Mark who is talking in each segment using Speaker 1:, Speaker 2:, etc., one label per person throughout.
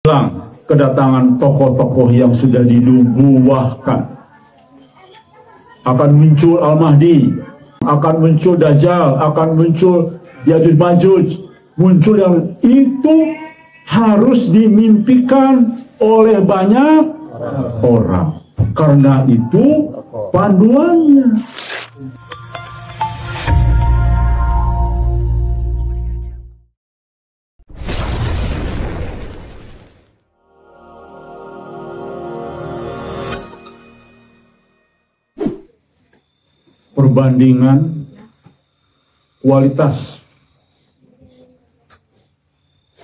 Speaker 1: Hilang kedatangan tokoh-tokoh yang sudah dinubuahkan. Akan muncul Al-Mahdi, akan muncul Dajjal, akan muncul Yajuj Majuj, muncul yang itu harus dimimpikan oleh banyak orang. Karena itu panduannya. Perbandingan kualitas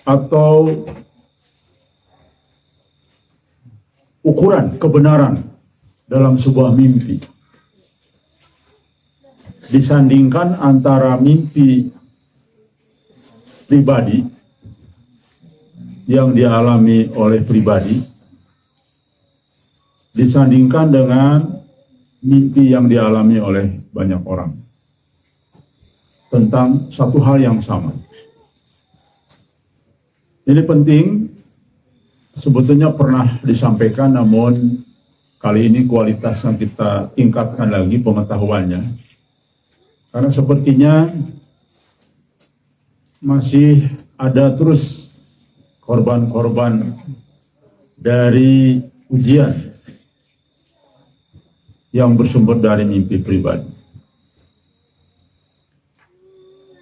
Speaker 1: atau ukuran kebenaran dalam sebuah mimpi disandingkan antara mimpi pribadi yang dialami oleh pribadi disandingkan dengan mimpi yang dialami oleh banyak orang tentang satu hal yang sama. Ini penting, sebetulnya pernah disampaikan, namun kali ini kualitasnya kita tingkatkan lagi pengetahuannya. Karena sepertinya masih ada terus korban-korban dari ujian yang bersumber dari mimpi pribadi.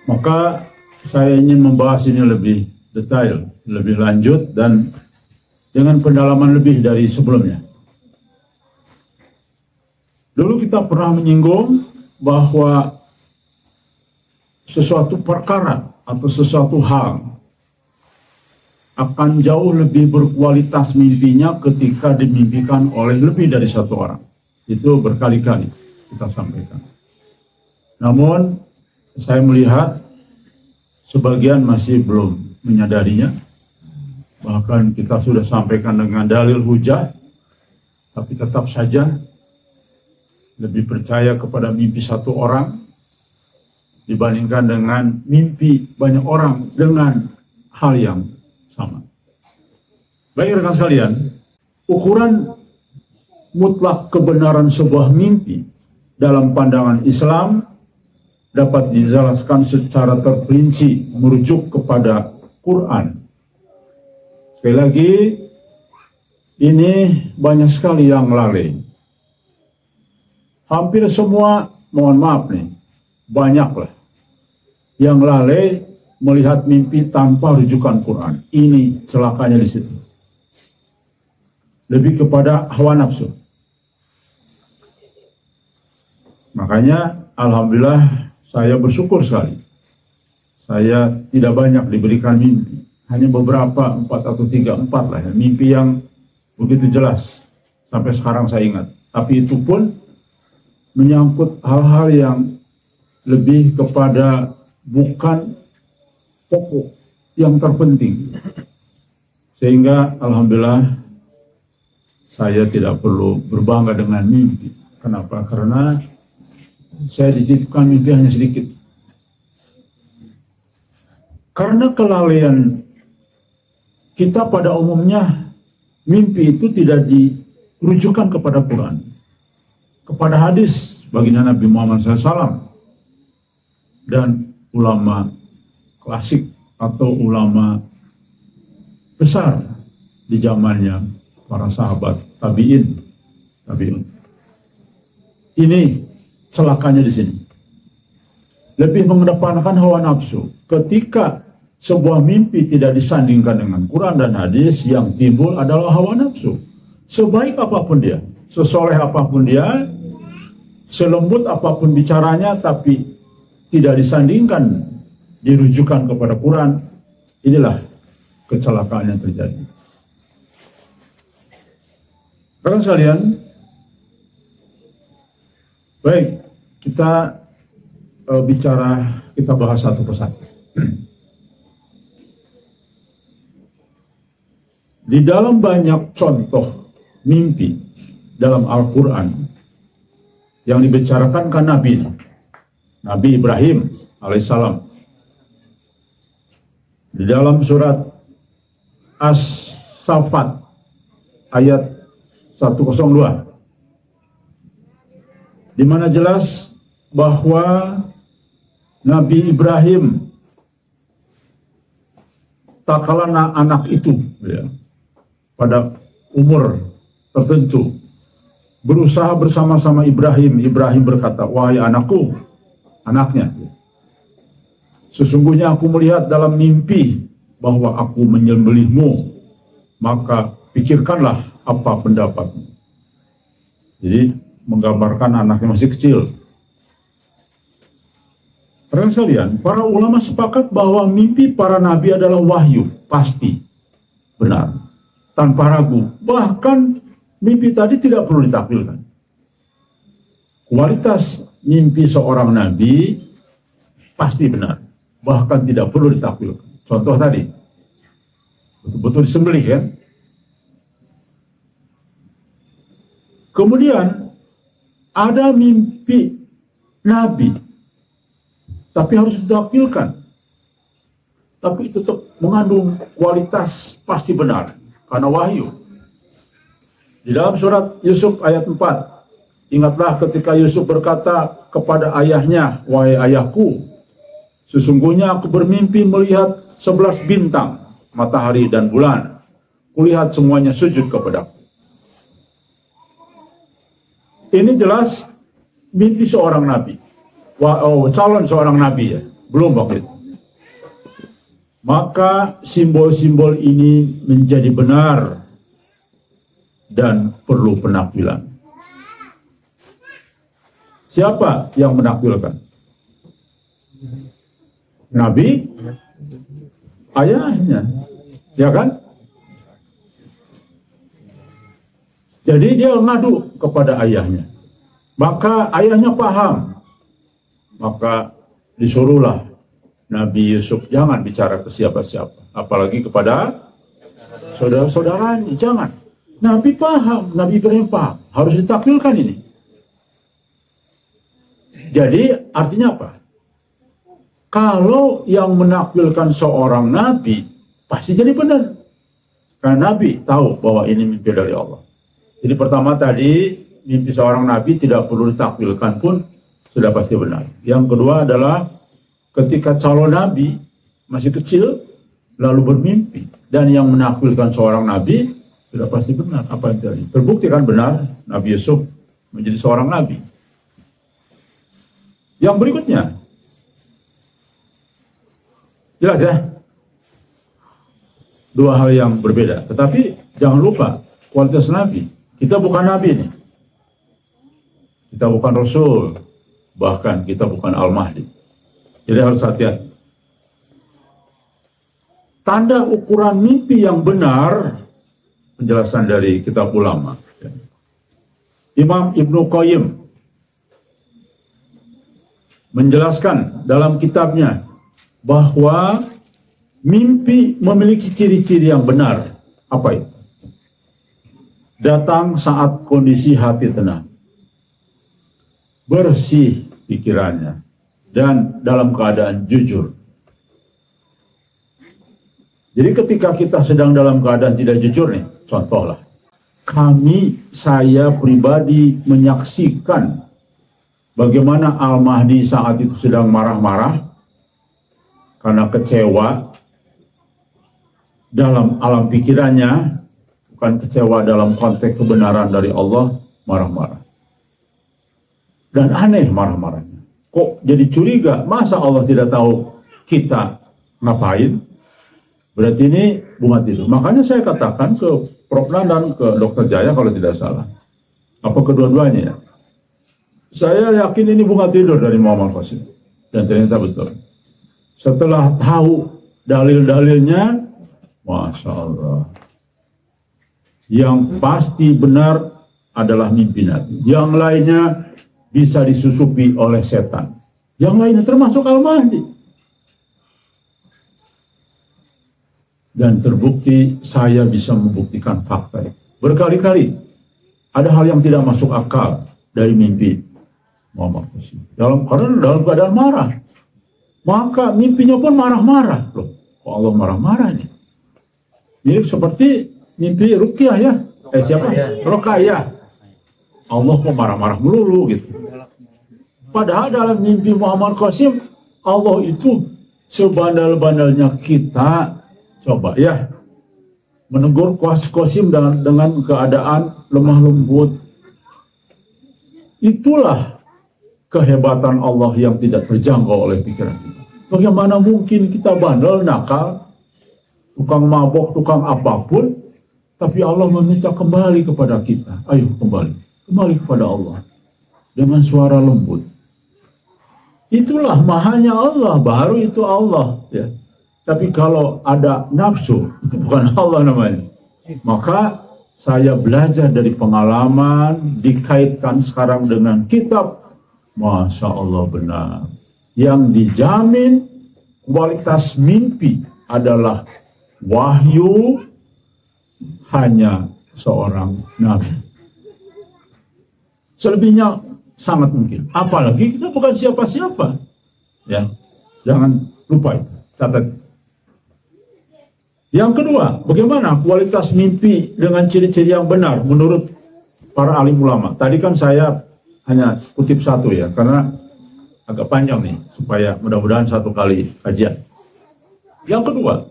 Speaker 1: Maka saya ingin membahas ini lebih detail, lebih lanjut, dan dengan pendalaman lebih dari sebelumnya. Dulu kita pernah menyinggung bahwa sesuatu perkara atau sesuatu hal akan jauh lebih berkualitas mimpinya ketika dimimpikan oleh lebih dari satu orang. Itu berkali-kali kita sampaikan. Namun saya melihat sebagian masih belum menyadarinya. Bahkan kita sudah sampaikan dengan dalil hujah, tapi tetap saja lebih percaya kepada mimpi satu orang dibandingkan dengan mimpi banyak orang dengan hal yang sama. Baik rekan sekalian, ukuran mutlak kebenaran sebuah mimpi dalam pandangan Islam dapat dijelaskan secara terperinci merujuk kepada Quran. Sekali lagi, ini banyak sekali yang lalai. Hampir semua, mohon maaf nih, banyaklah yang lalai melihat mimpi tanpa rujukan Quran. Ini celakanya di situ. Lebih kepada hawa nafsu. Makanya alhamdulillah saya bersyukur sekali. Saya tidak banyak diberikan mimpi. Hanya beberapa, 4 atau 3, 4 lah ya. Mimpi yang begitu jelas. Sampai sekarang saya ingat. Tapi itu pun menyangkut hal-hal yang lebih kepada bukan pokok yang terpenting. Sehingga alhamdulillah saya tidak perlu berbangga dengan mimpi. Kenapa? Karena saya dititipkan mimpi hanya sedikit. Karena kelalaian kita pada umumnya, mimpi itu tidak dirujukan kepada Quran, kepada hadis baginda Nabi Muhammad SAW dan ulama klasik atau ulama besar di zamannya para sahabat tabi'in. Ini celakanya di sini. Lebih mengedepankan hawa nafsu. Ketika sebuah mimpi tidak disandingkan dengan Quran dan hadis, yang timbul adalah hawa nafsu. Sebaik apapun dia, sesoleh apapun dia, selembut apapun bicaranya, tapi tidak disandingkan, dirujukan kepada Quran, inilah kecelakaan yang terjadi. Rekan sekalian, baik, kita kita bahas satu persatu. Di dalam banyak contoh mimpi dalam Al-Quran yang dibicarakan kan Nabi Ibrahim alaihissalam. Di dalam surat Safat ayat 102, di mana jelas bahwa Nabi Ibrahim tak kalah anak itu ya, pada umur tertentu berusaha bersama-sama Ibrahim. Ibrahim berkata, wahai anakku, anaknya, sesungguhnya aku melihat dalam mimpi bahwa aku menyembelihmu, maka pikirkanlah apa pendapatmu. Jadi menggambarkan anaknya masih kecil. Rekan sekalian, para ulama sepakat bahwa mimpi para nabi adalah wahyu, pasti benar, tanpa ragu. Bahkan mimpi tadi tidak perlu ditakwilkan. Kualitas mimpi seorang nabi pasti benar, bahkan tidak perlu ditakwilkan. Contoh tadi, betul-betul disembelih kan. Kemudian ada mimpi nabi, tapi harus ditakwilkan. Tapi itu tetap mengandung kualitas pasti benar, karena wahyu. Di dalam surat Yusuf ayat 4, ingatlah ketika Yusuf berkata kepada ayahnya, wahai ayahku, sesungguhnya aku bermimpi melihat 11 bintang, matahari dan bulan. Kulihat semuanya sujud kepadaku. Ini jelas mimpi seorang nabi. Calon seorang nabi ya, belum waktu itu. Maka simbol-simbol ini menjadi benar dan perlu penakwilan. Siapa yang menakwilkan? Nabi, ayahnya, ya kan? Jadi dia ngadu kepada ayahnya. Maka ayahnya paham. Maka disuruhlah Nabi Yusuf jangan bicara ke siapa-siapa, apalagi kepada saudara-saudaranya, jangan. Nabi paham, Nabi Ibrahim paham, harus ditakwilkan ini. Jadi artinya apa? Kalau yang menakwilkan seorang nabi pasti jadi benar, karena Nabi tahu bahwa ini mimpi dari Allah. Jadi pertama tadi, mimpi seorang nabi tidak perlu ditakwilkan pun sudah pasti benar. Yang kedua adalah ketika calon nabi masih kecil lalu bermimpi dan yang menakwilkan seorang nabi sudah pasti benar apa yang terjadi. Terbukti kan benar Nabi Yusuf menjadi seorang nabi. Yang berikutnya, jelas ya, dua hal yang berbeda. Tetapi jangan lupa kualitas nabi. Kita bukan nabi nih. Kita bukan rasul. Bahkan kita bukan Al-Mahdi. Jadi harus hati-hati. Tanda ukuran mimpi yang benar, penjelasan dari kitab ulama. Imam Ibnu Qayyim menjelaskan dalam kitabnya bahwa mimpi memiliki ciri-ciri yang benar. Apa itu? Datang saat kondisi hati tenang, bersih pikirannya, dan dalam keadaan jujur. Jadi ketika kita sedang dalam keadaan tidak jujur nih, contohlah, saya pribadi menyaksikan bagaimana Al-Mahdi saat itu sedang marah-marah karena kecewa dalam alam pikirannya, bukan kecewa dalam konteks kebenaran dari Allah, marah-marah. Dan aneh marah-marahnya. Kok jadi curiga? Masa Allah tidak tahu kita ngapain? Berarti ini bunga tidur. Makanya saya katakan ke Prof. Nandan, ke Dr. Jaya kalau tidak salah. Apa kedua-duanya ya? Saya yakin ini bunga tidur dari Muhammad Qasim. Dan ternyata betul. Setelah tahu dalil-dalilnya, Masya Allah. Yang pasti benar adalah mimpi Nabi. Yang lainnya bisa disusupi oleh setan. Yang lainnya termasuk Al-Mahdi. Dan terbukti saya bisa membuktikan fakta itu. Berkali-kali ada hal yang tidak masuk akal dari mimpi Muhammad Qasim. Karena dalam keadaan marah. Maka mimpinya pun marah-marah. Loh, kok Allah marah-marah nih? Ini seperti mimpi ruqyah ya. Siapa? Ruqayyah. Allah kok marah-marah melulu gitu. Padahal dalam mimpi Muhammad Qasim, Allah itu sebandal-bandalnya kita. Coba ya, menegur Qasim dengan keadaan lemah lembut. Itulah kehebatan Allah yang tidak terjangkau oleh pikiran kita. Bagaimana mungkin kita bandel, nakal, tukang mabok, tukang apapun, tapi Allah meminta kembali kepada kita. Ayo kembali kepada Allah dengan suara lembut. Itulah mahanya Allah, baru itu Allah ya. Tapi kalau ada nafsu, itu bukan Allah namanya. Maka saya belajar dari pengalaman, dikaitkan sekarang dengan kitab. Masya Allah benar. Yang dijamin kualitas mimpi adalah wahyu hanya seorang nabi. Selebihnya sangat mungkin. Apalagi kita bukan siapa-siapa. Ya, jangan lupa itu. Catat. Yang kedua, bagaimana kualitas mimpi dengan ciri-ciri yang benar menurut para alim ulama? Tadi kan saya hanya kutip satu ya, karena agak panjang nih, supaya mudah-mudahan satu kali kajian. Yang kedua,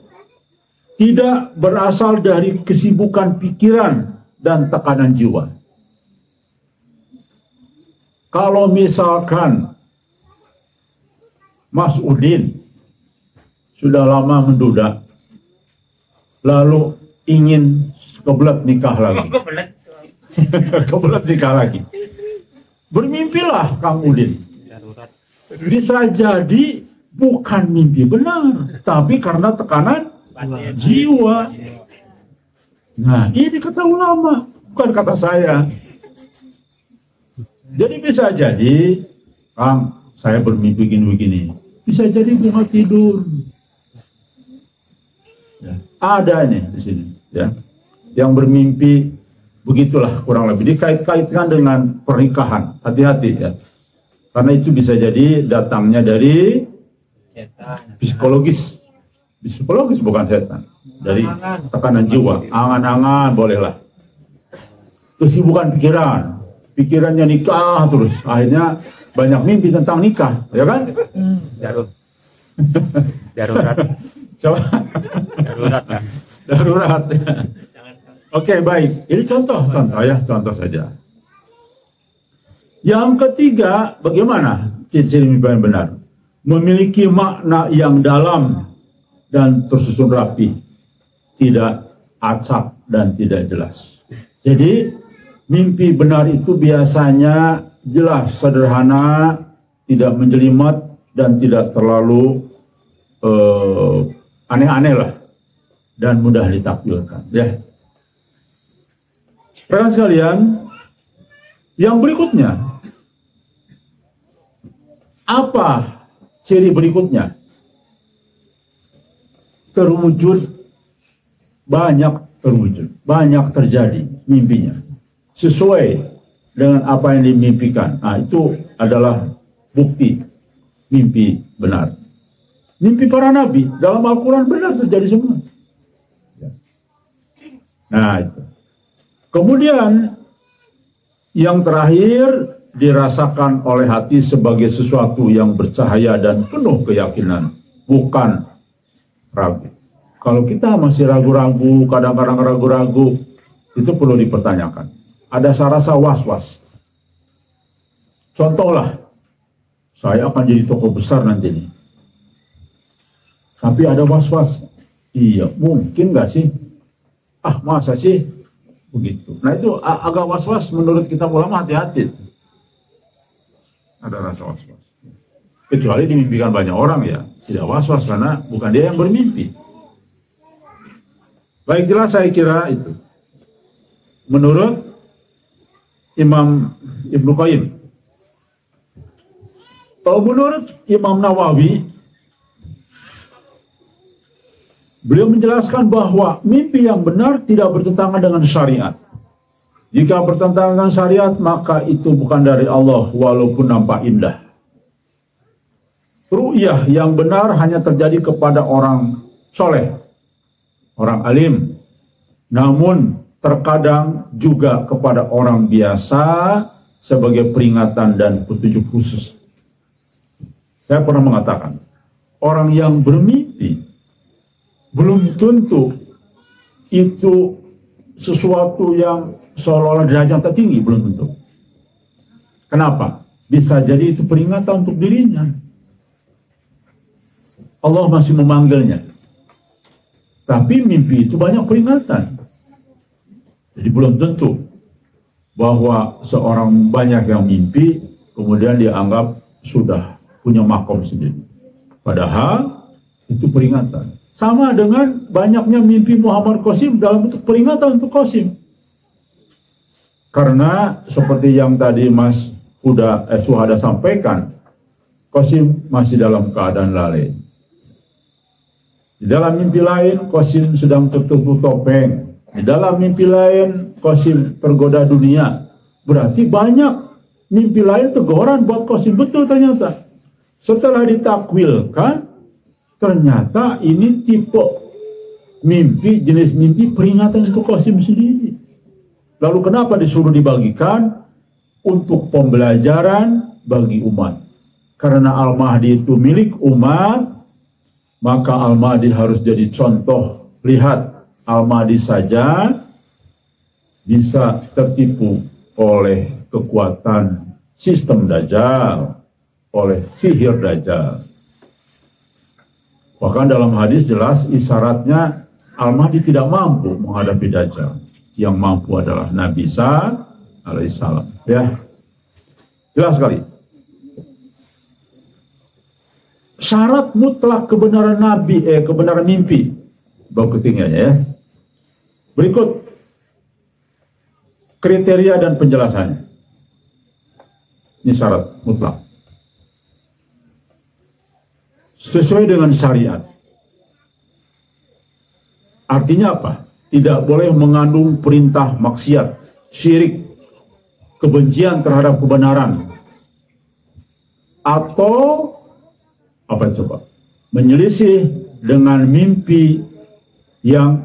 Speaker 1: tidak berasal dari kesibukan pikiran dan tekanan jiwa. Kalau misalkan Mas Udin sudah lama menduda, lalu ingin kebelet nikah lagi. Kebelet nikah lagi. Bermimpilah Kang Udin. Bisa jadi bukan mimpi benar, tapi karena tekanan jiwa. Nah, ini kata ulama, bukan kata saya. Jadi bisa jadi, Kang, saya bermimpi begini. Bisa jadi gue nggak tidur. Ya, ada nih di sini, ya, yang bermimpi begitulah kurang lebih dikait-kaitkan dengan pernikahan. Hati-hati ya, karena itu bisa jadi datangnya dari psikologis bukan setan, dari tekanan jiwa, angan-angan bolehlah, kesibukan pikirannya nikah terus, akhirnya banyak mimpi tentang nikah, ya kan? Darurat. Coba. Darurat. Oke, baik. Ini contoh saja. Yang ketiga, bagaimana ciri-ciri mimpi yang benar? Memiliki makna yang dalam dan tersusun rapi, tidak acak dan tidak jelas. Jadi mimpi benar itu biasanya jelas, sederhana, tidak menjelimet dan tidak terlalu aneh-aneh lah, dan mudah ditakjubkan. Ya, rekan sekalian, yang berikutnya, apa ciri berikutnya? Banyak terjadi mimpinya sesuai dengan apa yang dimimpikan. Nah, itu adalah bukti mimpi benar. Mimpi para nabi dalam Al-Quran benar terjadi semua. Nah, itu. Kemudian yang terakhir, dirasakan oleh hati sebagai sesuatu yang bercahaya dan penuh keyakinan, bukan ragu. Kalau kita masih ragu-ragu, kadang-kadang ragu-ragu, itu perlu dipertanyakan. Ada rasa was-was. Contohlah, saya akan jadi tokoh besar nanti nih. Tapi ada was-was. Iya, mungkin nggak sih? Ah, masa sih? Begitu. Nah, itu agak was-was menurut kitab ulama, hati-hati. Ada rasa was-was. Kecuali dimimpikan banyak orang ya, tidak was-was karena bukan dia yang bermimpi. Baik, jelas saya kira itu. Menurut Imam Ibnu Qayyim. Kalau menurut Imam Nawawi, beliau menjelaskan bahwa mimpi yang benar tidak bertentangan dengan syariat. Jika bertentangan dengan syariat, maka itu bukan dari Allah walaupun nampak indah. Ru'yah yang benar hanya terjadi kepada orang soleh, orang alim, namun terkadang juga kepada orang biasa sebagai peringatan dan petunjuk khusus. Saya pernah mengatakan, orang yang bermimpi belum tentu itu sesuatu yang seolah-olah derajat tertinggi, belum tentu. Kenapa? Bisa jadi itu peringatan untuk dirinya. Allah masih memanggilnya. Tapi mimpi itu banyak peringatan. Jadi belum tentu bahwa seorang banyak yang mimpi kemudian dianggap sudah punya makom sendiri. Padahal itu peringatan. Sama dengan banyaknya mimpi Muhammad Qasim dalam bentuk peringatan untuk Qasim. Karena seperti yang tadi Mas Suhada sampaikan, Qasim masih dalam keadaan lalai. Di dalam mimpi lain, Qasim sedang tertutup topeng. Di dalam mimpi lain, Qasim tergoda dunia. Berarti banyak mimpi lain teguran buat Qasim. Betul ternyata. Setelah ditakwilkan, ternyata ini tipe mimpi, jenis mimpi peringatan untuk Qasim sendiri. Lalu kenapa disuruh dibagikan? Untuk pembelajaran bagi umat. Karena Al-Mahdi itu milik umat, maka Al-Mahdi harus jadi contoh. Lihat, Al-Mahdi saja bisa tertipu oleh kekuatan sistem Dajjal, oleh sihir Dajjal. Bahkan dalam hadis jelas isyaratnya Al-Mahdi tidak mampu menghadapi Dajjal. Yang mampu adalah Nabi Isa alaihissalam. Ya, jelas sekali. Syarat mutlak kebenaran Nabi, kebenaran mimpi. Bab ketinggiannya ya. Berikut kriteria dan penjelasannya. Ini syarat mutlak. Sesuai dengan syariat. Artinya apa? Tidak boleh mengandung perintah maksiat, syirik, kebencian terhadap kebenaran. Atau apa coba? Menyelisih dengan mimpi yang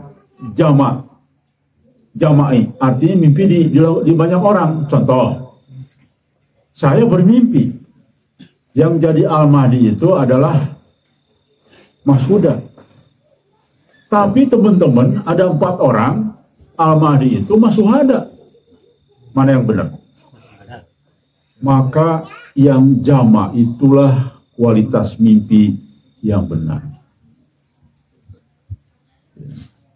Speaker 1: jama'i. Artinya mimpi di banyak orang. Contoh, saya bermimpi yang jadi Al-Mahdi itu adalah Mas Huda. Tapi teman-teman, ada 4 orang Al-Mahdi itu Mas Suhada. Mana yang benar? Maka yang jama itulah kualitas mimpi yang benar.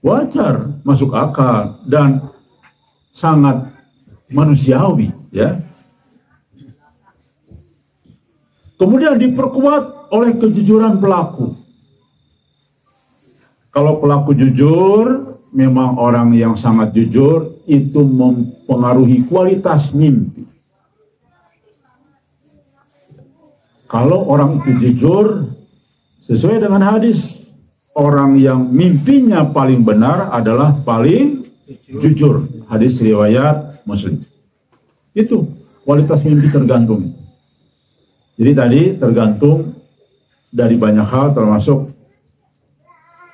Speaker 1: Wajar, masuk akal, dan sangat manusiawi, ya. Kemudian diperkuat oleh kejujuran pelaku. Kalau pelaku jujur, memang orang yang sangat jujur, itu mempengaruhi kualitas mimpi. Kalau orang itu jujur, sesuai dengan hadis, orang yang mimpinya paling benar adalah paling jujur. Hadis riwayat Muslim. Itu kualitas mimpi tergantung. Jadi tadi tergantung dari banyak hal, termasuk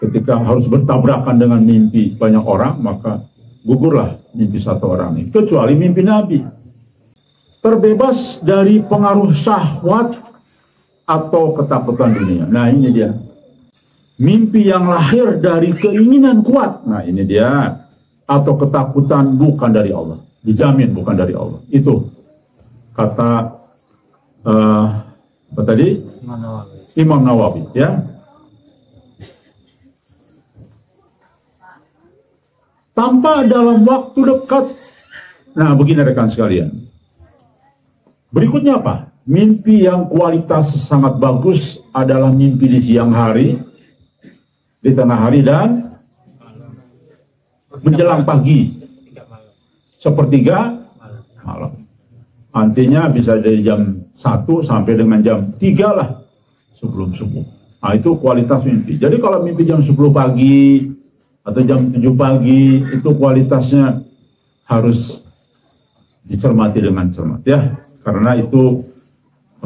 Speaker 1: ketika harus bertabrakan dengan mimpi banyak orang, maka gugurlah mimpi satu orang ini. Kecuali mimpi Nabi. Terbebas dari pengaruh syahwat atau ketakutan dunia. Nah ini dia. Mimpi yang lahir dari keinginan kuat. Nah ini dia. Atau ketakutan bukan dari Allah. Dijamin bukan dari Allah. Itu kata apa tadi? Imam Nawawi. Ya. Tanpa dalam waktu dekat. Nah begini rekan sekalian. Berikutnya apa? Mimpi yang kualitas sangat bagus adalah mimpi di siang hari, di tengah hari, dan menjelang pagi. Sepertiga malam. Artinya bisa dari jam 1 sampai dengan jam 3 lah sebelum subuh. Nah itu kualitas mimpi. Jadi kalau mimpi jam 10 pagi atau jam 7 pagi, itu kualitasnya harus dicermati dengan cermat ya, karena itu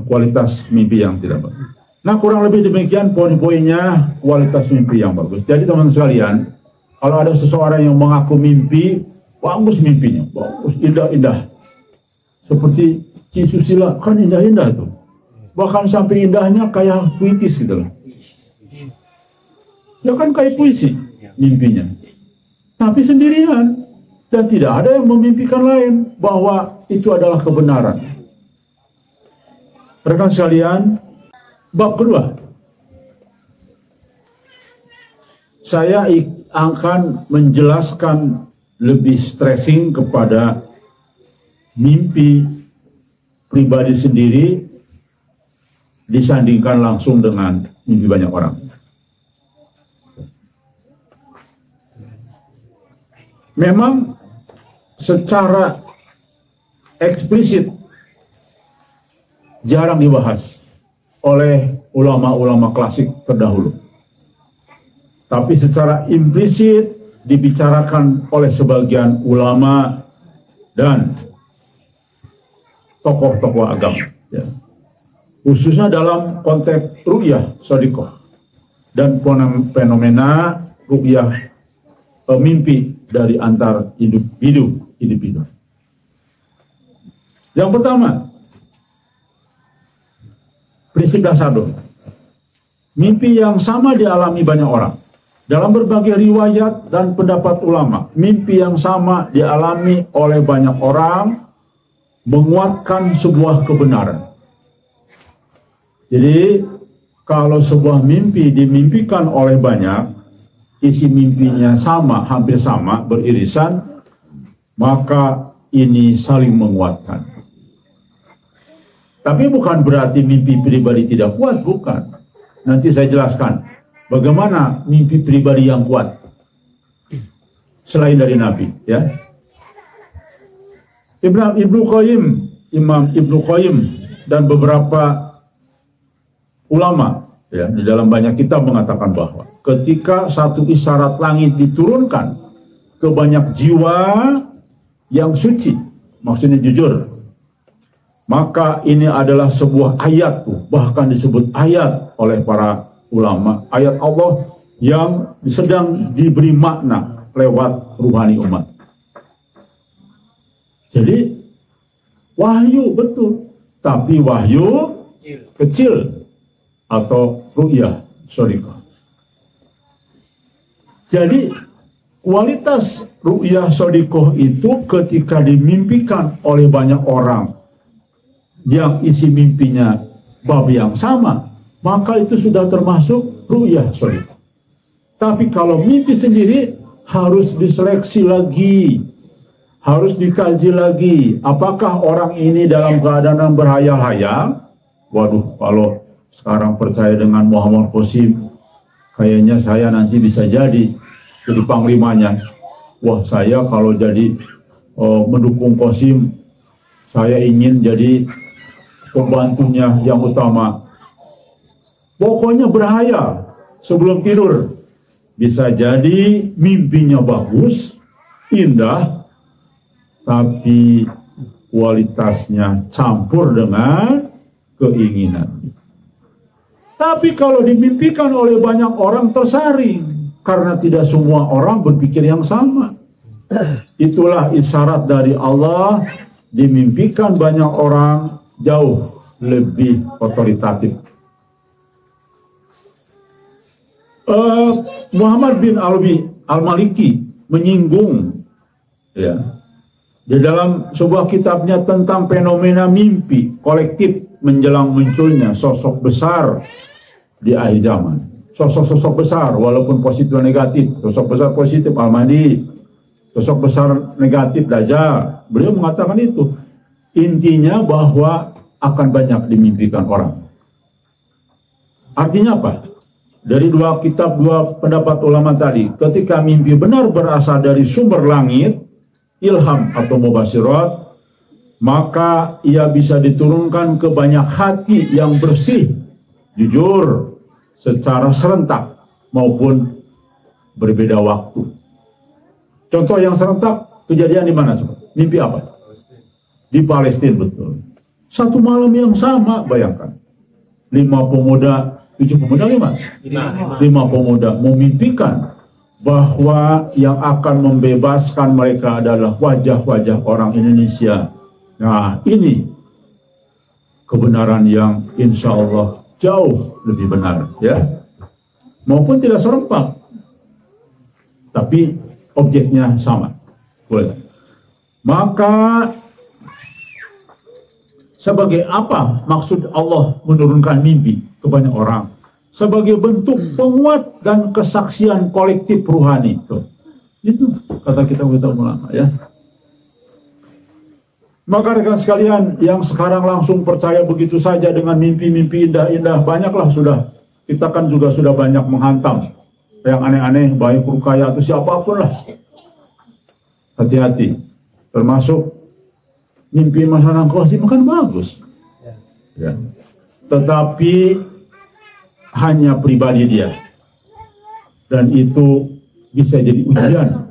Speaker 1: kualitas mimpi yang tidak bagus. Nah kurang lebih demikian poin-poinnya kualitas mimpi yang bagus. Jadi teman-teman sekalian, Kalau ada seseorang yang mengaku mimpi, bagus mimpinya, bagus, indah-indah. Seperti Ci Susila, kan indah-indah tuh. Bahkan sampai indahnya kayak puitis gitu loh. Ya kan kayak puisi mimpinya. Tapi sendirian. Dan tidak ada yang memimpikan lain bahwa itu adalah kebenaran. Rekan sekalian, bab kedua. Saya akan menjelaskan lebih stressing kepada mimpi pribadi sendiri disandingkan langsung dengan mimpi banyak orang. Memang secara eksplisit jarang dibahas oleh ulama-ulama klasik terdahulu. Tapi secara implisit dibicarakan oleh sebagian ulama dan tokoh-tokoh agama. Ya. Khususnya dalam konteks ru'yah shadiqah dan fenomena ru'yah mimpi dari antar individu. Yang pertama, prinsip dasar dulu. Mimpi yang sama dialami banyak orang. Dalam berbagai riwayat dan pendapat ulama, mimpi yang sama dialami oleh banyak orang menguatkan sebuah kebenaran. Jadi, kalau sebuah mimpi dimimpikan oleh banyak, isi mimpinya sama, hampir sama, beririsan, maka ini saling menguatkan. Tapi bukan berarti mimpi pribadi tidak kuat, bukan. Nanti saya jelaskan bagaimana mimpi pribadi yang kuat selain dari Nabi, ya. Imam Ibnu Qayyim dan beberapa ulama ya di dalam banyak kitab mengatakan bahwa ketika satu isyarat langit diturunkan ke banyak jiwa yang suci, maksudnya jujur, maka ini adalah sebuah ayat, bahkan disebut ayat oleh para ulama, ayat Allah yang sedang diberi makna lewat ruhani umat. Jadi wahyu betul, tapi wahyu kecil atau ru'yah shadiqah. Jadi kualitas ru'yah shadiqah itu ketika dimimpikan oleh banyak orang yang isi mimpinya bab yang sama, maka itu sudah termasuk ru'yah shadiqah. Tapi kalau mimpi sendiri harus diseleksi lagi, harus dikaji lagi. Apakah orang ini dalam keadaan yang berhayal-hayal? Waduh, kalau sekarang percaya dengan Muhammad Qasim, kayaknya saya nanti bisa jadi panglimanya. Wah, saya kalau jadi mendukung Qasim, saya ingin jadi pembantunya yang utama. Pokoknya berhayal sebelum tidur. Bisa jadi mimpinya bagus, indah, tapi kualitasnya campur dengan keinginan. Tapi kalau dimimpikan oleh banyak orang tersaring, karena tidak semua orang berpikir yang sama. Itulah isyarat dari Allah, dimimpikan banyak orang jauh lebih otoritatif. Muhammad bin Al-Maliki menyinggung ya di dalam sebuah kitabnya tentang fenomena mimpi kolektif menjelang munculnya sosok besar di akhir zaman. Sosok-sosok besar walaupun positif dan negatif. Sosok besar positif Al-Mahdi, sosok besar negatif Dajjal. Beliau mengatakan itu. Intinya bahwa akan banyak dimimpikan orang. Artinya apa? Dari dua kitab, dua pendapat ulama tadi, ketika mimpi benar berasal dari sumber langit, ilham atau mubasyirat, maka ia bisa diturunkan ke banyak hati yang bersih, jujur, secara serentak maupun berbeda waktu. Contoh yang serentak kejadian di mana? Mimpi apa? Di Palestina, betul. Satu malam yang sama, bayangkan. 7 pemuda memimpikan bahwa yang akan membebaskan mereka adalah wajah-wajah orang Indonesia. Nah, ini kebenaran yang insya Allah jauh lebih benar, ya, maupun tidak serempak, tapi objeknya sama. Boleh. Maka sebagai apa maksud Allah menurunkan mimpi ke banyak orang? Sebagai bentuk penguat dan kesaksian kolektif ruhani. Tuh. Itu kata kita ulama, ya. Maka rekan sekalian yang sekarang langsung percaya begitu saja dengan mimpi-mimpi indah-indah, banyaklah sudah. Kita kan juga sudah banyak menghantam yang aneh-aneh, baik rukaya atau siapapun lah. Hati-hati. Termasuk mimpi masalah Qasim kan bagus. Ya. Tetapi hanya pribadi dia. Dan itu bisa jadi ujian.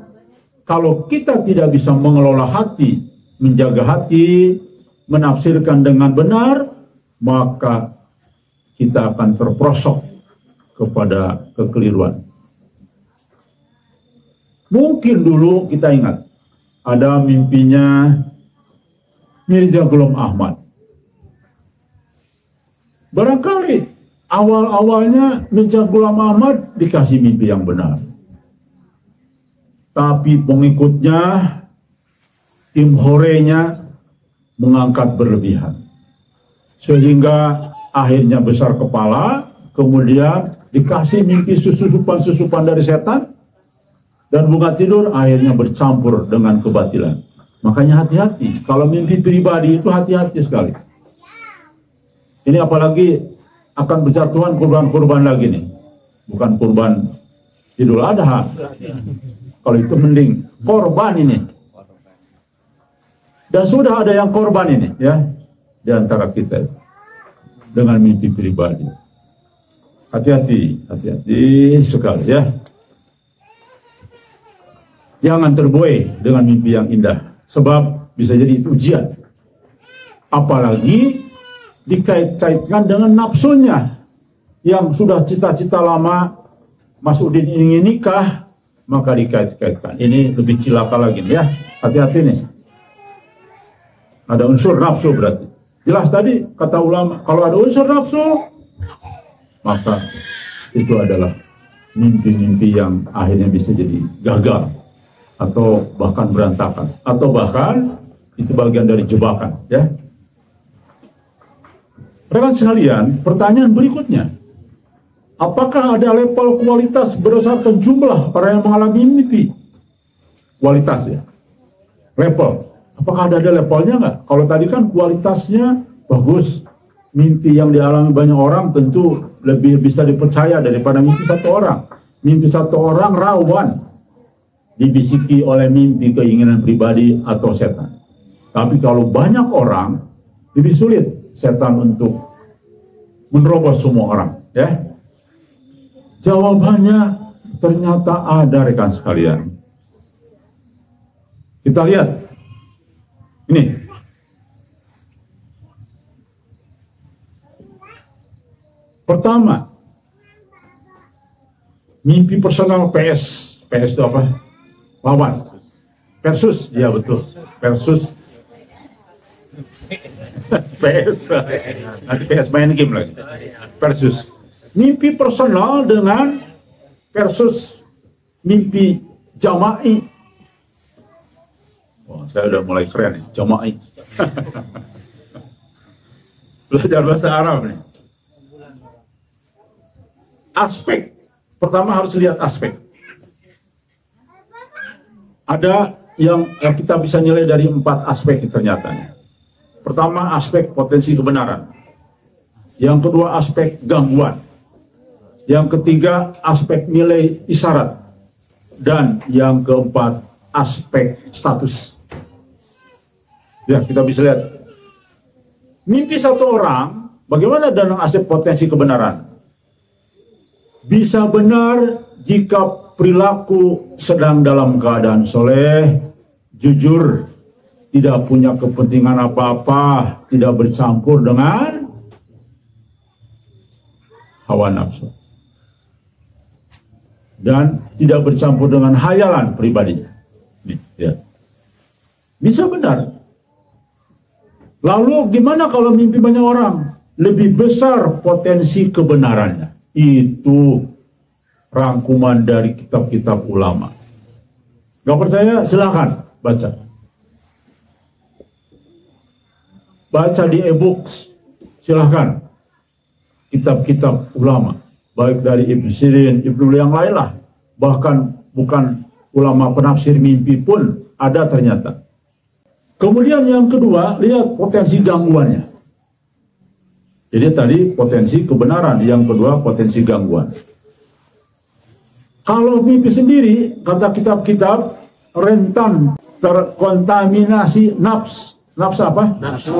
Speaker 1: Kalau kita tidak bisa mengelola hati, menjaga hati, menafsirkan dengan benar, maka kita akan terperosok kepada kekeliruan. Mungkin dulu kita ingat, ada mimpinya Mirza Ghulam Ahmad. Barangkali awal-awalnya Mirza Ghulam Ahmad dikasih mimpi yang benar. Tapi pengikutnya, tim horenya mengangkat berlebihan. Sehingga akhirnya besar kepala, kemudian dikasih mimpi susupan-susupan dari setan, dan bunga tidur akhirnya bercampur dengan kebatilan. Makanya hati-hati, kalau mimpi pribadi itu hati-hati sekali. Ini apalagi akan berjatuhan kurban-kurban lagi nih. Bukan kurban Idul Adha. Kalau itu mending korban ini. Dan sudah ada yang korban ini, ya, di antara kita dengan mimpi pribadi. Hati-hati, hati-hati sekali, ya. Jangan terbuai dengan mimpi yang indah, sebab bisa jadi ujian. Apalagi dikait-kaitkan dengan nafsunya yang sudah cita-cita lama, Masudin ingin nikah, maka dikait-kaitkan. Ini lebih cilaka lagi, ya. Hati-hati nih. Ada unsur nafsu berarti. Jelas tadi kata ulama, kalau ada unsur nafsu, maka itu adalah mimpi-mimpi yang akhirnya bisa jadi gagal, atau bahkan berantakan, atau bahkan itu bagian dari jebakan, ya. Rekan sekalian, pertanyaan berikutnya, apakah ada level kualitas berdasarkan jumlah orang yang mengalami mimpi? Kualitas, ya, level. Apakah ada levelnya nggak? Kalau tadi kan kualitasnya bagus, mimpi yang dialami banyak orang tentu lebih bisa dipercaya daripada mimpi satu orang. Mimpi satu orang rawan dibisiki oleh mimpi keinginan pribadi atau setan. Tapi kalau banyak orang, lebih sulit setan untuk menerobos semua orang, ya. Jawabannya ternyata ada, rekan sekalian. Kita lihat ini. Pertama, mimpi personal PS. PS itu apa? Lawan. Versus, ya betul. Versus. PS. Nanti PS main game lagi. Versus. Mimpi personal dengan versus mimpi jama'i. Oh, saya udah mulai keren nih, jama'i. Belajar bahasa Arab nih. Aspek. Pertama harus lihat aspek. Ada yang kita bisa nilai dari 4 aspek ternyata. Pertama, aspek potensi kebenaran. Yang kedua, aspek gangguan. Yang ketiga, aspek nilai isyarat. Dan yang keempat, aspek status. Ya, kita bisa lihat. Mimpi satu orang, bagaimana dengan aspek potensi kebenaran? Bisa benar jika perilaku sedang dalam keadaan soleh, jujur, tidak punya kepentingan apa-apa, tidak bercampur dengan hawa nafsu. dan tidak bercampur dengan hayalan pribadinya. Ya. Bisa benar. Lalu gimana kalau mimpi banyak orang? Lebih besar potensi kebenarannya. Itu rangkuman dari kitab-kitab ulama. Gak percaya? Silakan baca. Baca di e-books. Silahkan. Kitab-kitab ulama. Baik dari Ibnu Sirin, Ibnu yang lain lah. Bahkan bukan ulama penafsir mimpi pun ada ternyata. Kemudian yang kedua, lihat potensi gangguannya. Jadi tadi potensi kebenaran, yang kedua potensi gangguan. Kalau mimpi sendiri, kata kitab-kitab, rentan terkontaminasi nafs. Nafsu apa? Nafsu.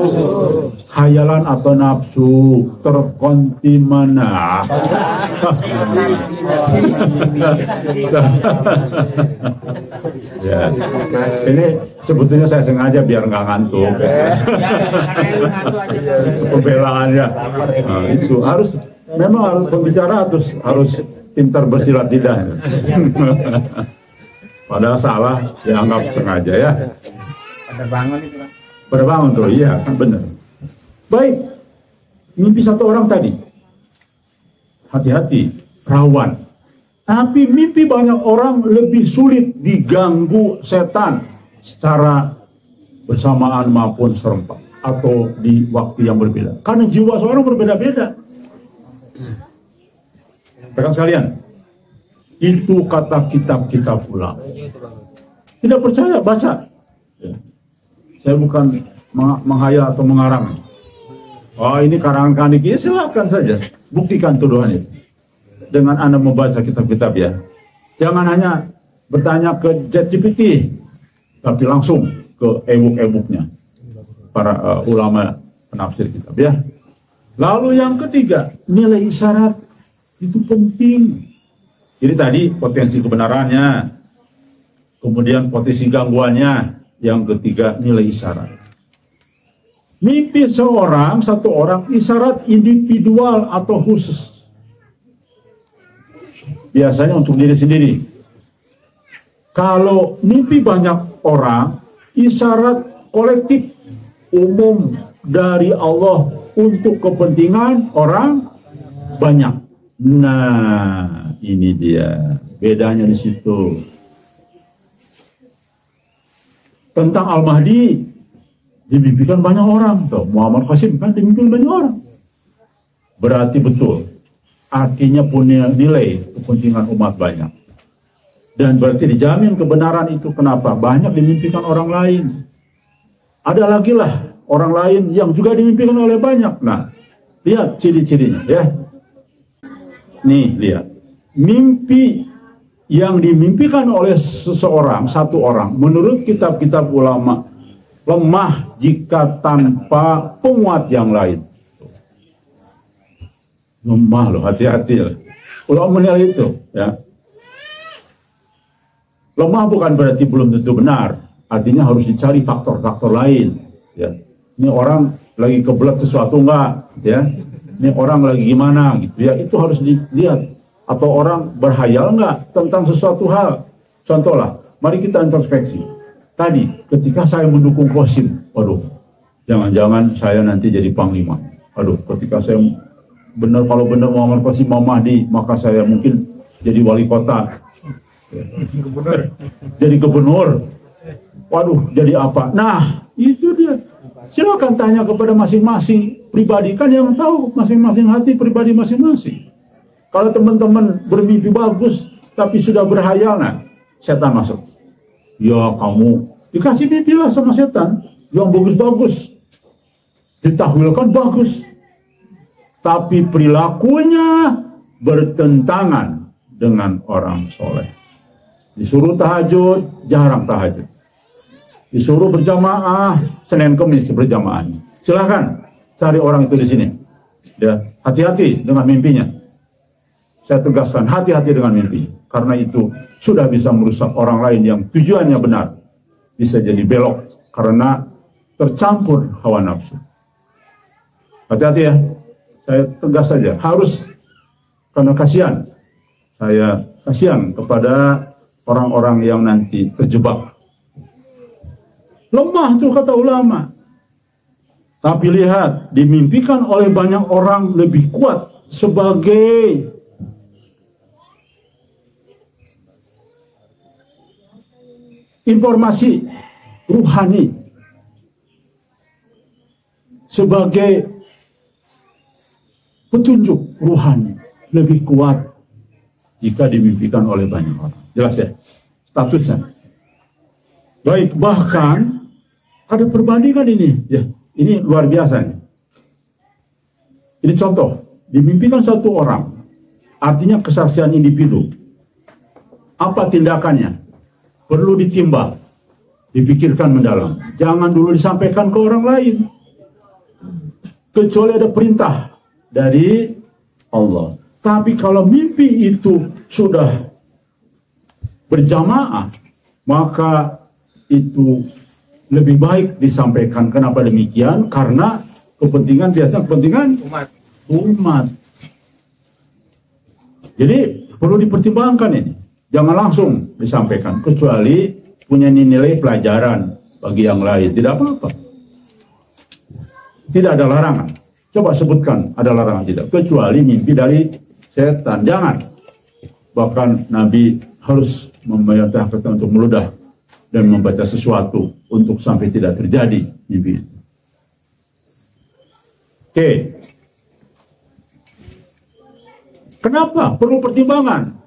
Speaker 1: Hayalan atau nafsu terkontimana. Ya. Ini sebetulnya saya sengaja biar nggak ngantuk. Pembelaannya. Nah, itu harus memang harus pembicara harus pintar bersilat lidah. Padahal salah dianggap sengaja ya.
Speaker 2: Pada bangun itu kan.
Speaker 1: Pada bangun tuh, iya kan benar. Baik, mimpi satu orang tadi, hati-hati, rawan. Tapi mimpi banyak orang lebih sulit diganggu setan secara bersamaan maupun serempak atau di waktu yang berbeda. Karena jiwa seorang berbeda-beda. Rekan sekalian, itu kata kitab-kitab ulama. Tidak percaya, baca. Ya. Saya bukan menghayal atau mengarang. Oh ini karangan kandik, ya silakan saja. Buktikan tuduhan itu. Dengan Anda membaca kitab-kitab ya. Jangan hanya bertanya ke ChatGPT, tapi langsung ke e-book-nya para ulama penafsir kitab ya. Lalu yang ketiga, nilai isyarat itu penting. Jadi tadi potensi kebenarannya, kemudian potensi gangguannya. Yang ketiga, nilai isyarat. Mimpi satu orang, isyarat individual atau khusus. Biasanya untuk diri sendiri. Kalau mimpi banyak orang, isyarat kolektif umum dari Allah untuk kepentingan orang banyak. Nah, ini dia. Bedanya di situ. Tentang Al-Mahdi dimimpikan banyak orang. Tuh, Muhammad Qasim kan dimimpikan banyak orang. Berarti betul. Artinya punya nilai kepentingan umat banyak. Dan berarti dijamin kebenaran itu. Kenapa? Banyak dimimpikan orang lain. Ada lagi lah orang lain yang juga dimimpikan oleh banyak. Nah, lihat ciri-cirinya ya. Nih, lihat. Mimpi yang dimimpikan oleh seseorang, satu orang, menurut kitab-kitab ulama, lemah jika tanpa penguat yang lain. Lemah loh, hati-hati. Ulama menilai itu, ya. Lemah bukan berarti belum tentu benar, artinya harus dicari faktor-faktor lain. Ya. Ini orang lagi kebelet sesuatu enggak, ya? Ini orang lagi gimana, gitu ya? Itu harus dilihat. Atau orang berhayal nggak tentang sesuatu hal. Contohlah, mari kita introspeksi. Tadi, ketika saya mendukung Qasim, waduh, jangan-jangan saya nanti jadi panglima. Aduh, ketika saya kalau benar Muhammad Qasim mau Mahdi, maka saya mungkin jadi wali kota. Jadi gubernur. Waduh, jadi apa? Nah, itu dia. Silakan tanya kepada masing-masing pribadi, kan yang tahu masing-masing hati pribadi masing-masing. Kalau teman-teman bermimpi bagus, tapi sudah berhayal, nah, setan masuk. Ya kamu, dikasih mimpilah sama setan, yang bagus-bagus. Ditahwilkan bagus. Tapi perilakunya bertentangan dengan orang soleh. Disuruh tahajud, jarang tahajud. Disuruh berjamaah, Senin Kemis berjamaah. Silahkan cari orang itu di sini. Ya, hati-hati dengan mimpinya. Saya tegaskan, hati-hati dengan mimpi. Karena itu sudah bisa merusak orang lain yang tujuannya benar. Bisa jadi belok karena tercampur hawa nafsu. Hati-hati ya. Saya tegas saja, harus. Karena kasihan. Saya kasihan kepada orang-orang yang nanti terjebak. Lemah tuh kata ulama. Tapi lihat, dimimpikan oleh banyak orang lebih kuat sebagai informasi ruhani, sebagai petunjuk ruhani lebih kuat jika dimimpikan oleh banyak orang. Jelas ya statusnya. Baik, bahkan ada perbandingan ini ya. Ini luar biasa nih. Ini contoh, dimimpikan satu orang, artinya kesaksian individu. Apa tindakannya? Perlu ditimbang, dipikirkan mendalam. Jangan dulu disampaikan ke orang lain, kecuali ada perintah dari Allah. Tapi kalau mimpi itu sudah berjamaah, maka itu lebih baik disampaikan. Kenapa demikian? Karena kepentingan biasanya kepentingan umat. Jadi perlu dipertimbangkan ini. Jangan langsung disampaikan, kecuali punya nilai pelajaran bagi yang lain. Tidak apa-apa. Tidak ada larangan. Coba sebutkan ada larangan tidak? Kecuali mimpi dari setan. Jangan. Bahkan Nabi harus memerintahkan untuk meludah dan membaca sesuatu untuk sampai tidak terjadi mimpi itu. Oke. Kenapa? Perlu pertimbangan.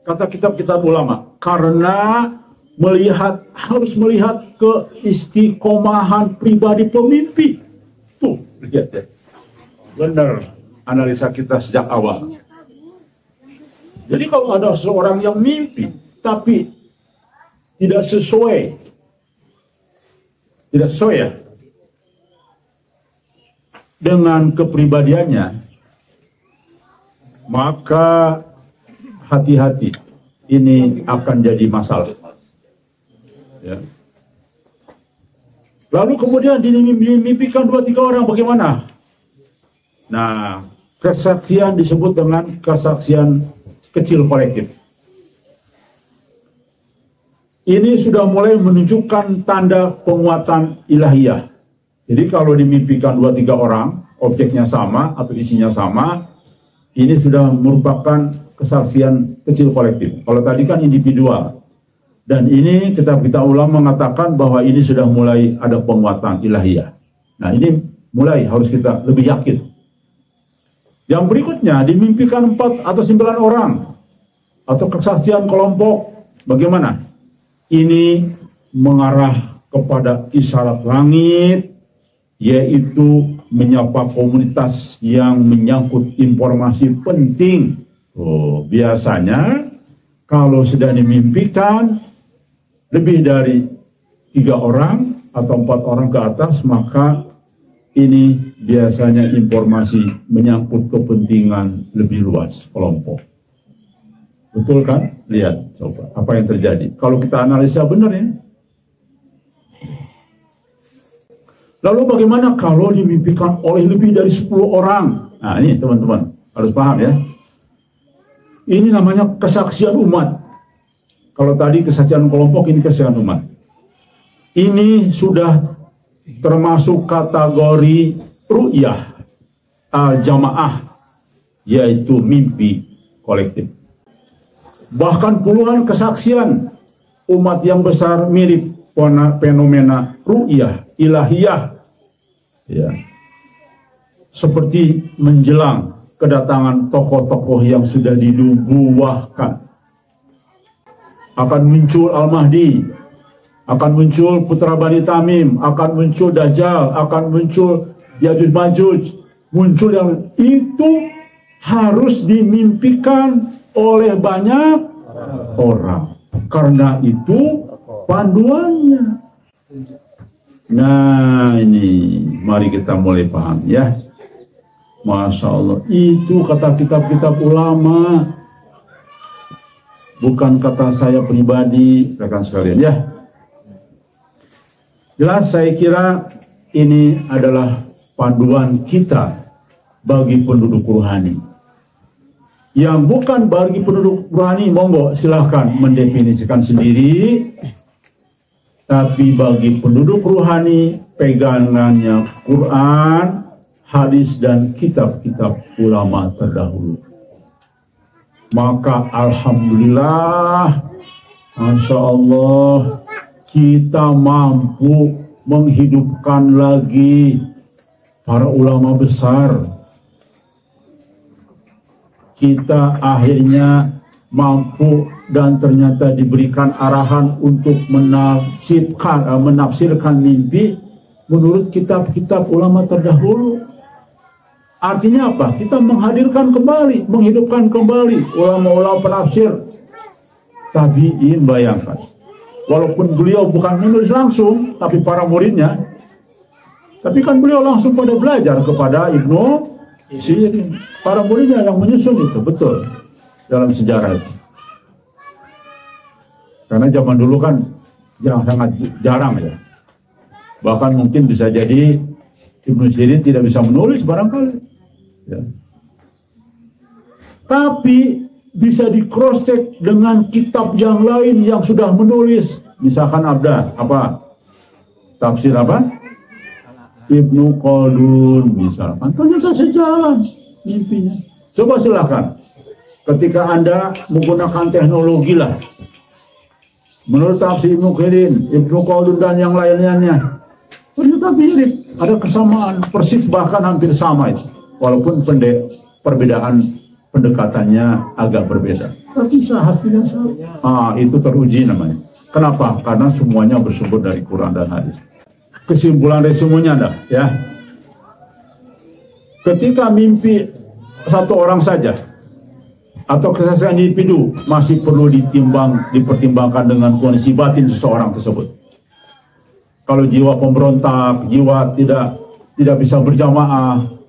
Speaker 1: Kata kitab-kitab ulama. Karena harus melihat keistiqomahan pribadi pemimpi. Tuh, lihat ya. Benar analisa kita sejak awal. Jadi kalau ada seorang yang mimpi, tapi tidak sesuai ya dengan kepribadiannya, maka hati-hati, ini akan jadi masalah ya. Lalu kemudian dimimpikan 2-3 orang, bagaimana? Nah, kesaksian disebut dengan kesaksian kecil kolektif. Ini sudah mulai menunjukkan tanda penguatan ilahiyah. Jadi kalau dimimpikan 2-3 orang, objeknya sama atau isinya sama, ini sudah merupakan kesaksian kecil kolektif. Kalau tadi kan individual. Dan ini kitab-kitab ulama mengatakan bahwa ini sudah mulai ada penguatan ilahiyah. Nah, ini mulai harus kita lebih yakin. Yang berikutnya, dimimpikan 4 atau 9 orang atau kesaksian kelompok. Bagaimana? Ini mengarah kepada isyarat langit, yaitu menyapa komunitas yang menyangkut informasi penting. Oh, biasanya kalau sedang dimimpikan lebih dari 3 orang atau 4 orang ke atas, maka ini biasanya informasi menyangkut kepentingan lebih luas kelompok. Betul kan? Lihat coba apa yang terjadi. Kalau kita analisa benar ya. Lalu bagaimana kalau dimimpikan oleh lebih dari 10 orang? Nah ini teman-teman harus paham ya. Ini namanya kesaksian umat. Kalau tadi kesaksian kelompok, ini kesaksian umat. Ini sudah termasuk kategori ru'yah al-jamaah, yaitu mimpi kolektif. Bahkan puluhan kesaksian umat yang besar mirip fenomena ru'yah ilahiyah ya. Seperti menjelang kedatangan tokoh-tokoh yang sudah dinubuahkan. Akan muncul Al-Mahdi, akan muncul putra Bani Tamim, akan muncul Dajjal, akan muncul Yajuj Majuj. Muncul yang itu harus dimimpikan oleh banyak orang. Karena itu panduannya. Nah ini mari kita mulai paham ya. Masya Allah, itu kata kitab-kitab ulama, bukan kata saya pribadi, rekan sekalian ya. Jelas saya kira ini adalah panduan kita bagi penduduk rohani. Yang bukan bagi penduduk rohani, monggo silahkan mendefinisikan sendiri. Tapi bagi penduduk rohani, pegangannya Quran, hadis, dan kitab-kitab ulama terdahulu. Maka alhamdulillah, Masya Allah, kita mampu menghidupkan lagi para ulama besar. Kita akhirnya mampu dan ternyata diberikan arahan untuk menafsirkan mimpi menurut kitab-kitab ulama terdahulu. Artinya apa? Kita menghadirkan kembali, menghidupkan kembali ulama-ulama penafsir. Tabi'in, bayangkan. Walaupun beliau bukan menulis langsung, tapi para muridnya. Tapi kan beliau langsung pada belajar kepada Ibnu Sirin. Para muridnya yang menyusun itu, betul. Dalam sejarah itu. Karena zaman dulu kan sangat jarang ya. Bahkan mungkin bisa jadi Ibnu Sirin tidak bisa menulis barangkali. Ya. Tapi bisa di cross check dengan kitab yang lain yang sudah menulis. Misalkan ada apa? Tafsir apa? Ibnu Khaldun misalkan. Ternyata sejalan mimpinya. Coba silakan. Ketika Anda menggunakan teknologi lah. Menurut tafsir Ibnu Khaldun, Ibnu Khaldun dan yang lainnya. Ternyata mirip. Ada kesamaan. Persis bahkan hampir sama itu. Walaupun perbedaan pendekatannya agak berbeda, tapi hasilnya sama. Itu teruji namanya. Kenapa? Karena semuanya bersumber dari Quran dan hadis. Kesimpulan resumenya ada, ya. Ketika mimpi satu orang saja atau kesaksian individu masih perlu dipertimbangkan dengan kondisi batin seseorang tersebut. Kalau jiwa pemberontak, jiwa tidak bisa berjamaah,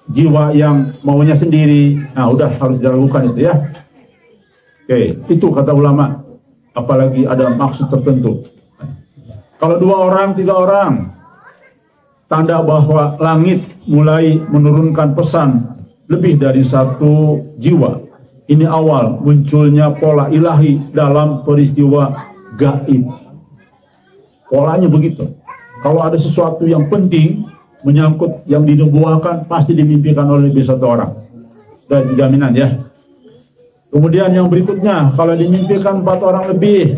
Speaker 1: jiwa yang maunya sendiri, udah harus diragukan itu ya. Oke, itu kata ulama. Apalagi ada maksud tertentu. Kalau 2 orang, 3 orang, tanda bahwa langit mulai menurunkan pesan lebih dari 1 jiwa. Ini awal munculnya pola ilahi dalam peristiwa gaib. Polanya begitu. Kalau ada sesuatu yang penting menyangkut yang dinubuahkan, pasti dimimpikan oleh lebih 1 orang. Dan jaminan ya. Kemudian yang berikutnya, kalau dimimpikan 4 orang lebih,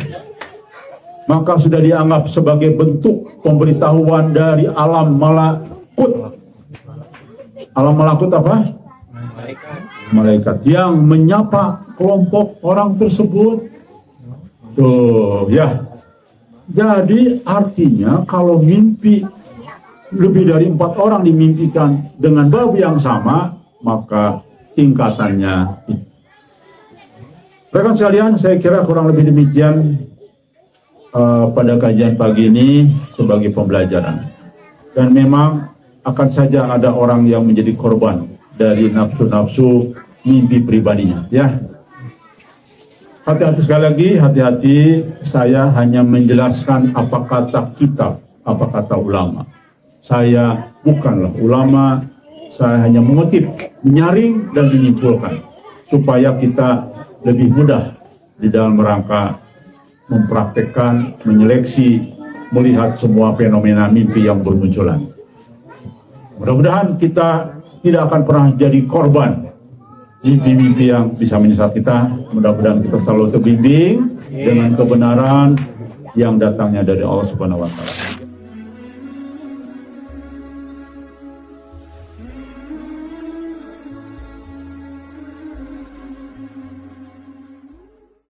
Speaker 1: maka sudah dianggap sebagai bentuk pemberitahuan dari alam malakut. Alam malakut apa? Malaikat yang menyapa kelompok orang tersebut. Tuh ya. Jadi artinya kalau mimpi lebih dari 4 orang dimimpikan dengan bab yang sama, maka tingkatannya. Rekan sekalian, saya kira kurang lebih demikian pada kajian pagi ini sebagai pembelajaran. Dan memang akan saja ada orang yang menjadi korban dari nafsu-nafsu mimpi pribadinya, ya. Hati-hati sekali lagi, hati-hati. Saya hanya menjelaskan apa kata kitab, apa kata ulama. Saya bukanlah ulama, saya hanya mengutip, menyaring dan menyimpulkan supaya kita lebih mudah di dalam rangka mempraktekkan, menyeleksi, melihat semua fenomena mimpi yang bermunculan. Mudah-mudahan kita tidak akan pernah jadi korban mimpi-mimpi yang bisa menyesat kita. Mudah-mudahan kita selalu terbimbing dengan kebenaran yang datangnya dari Allah Subhanahu wa Ta'ala.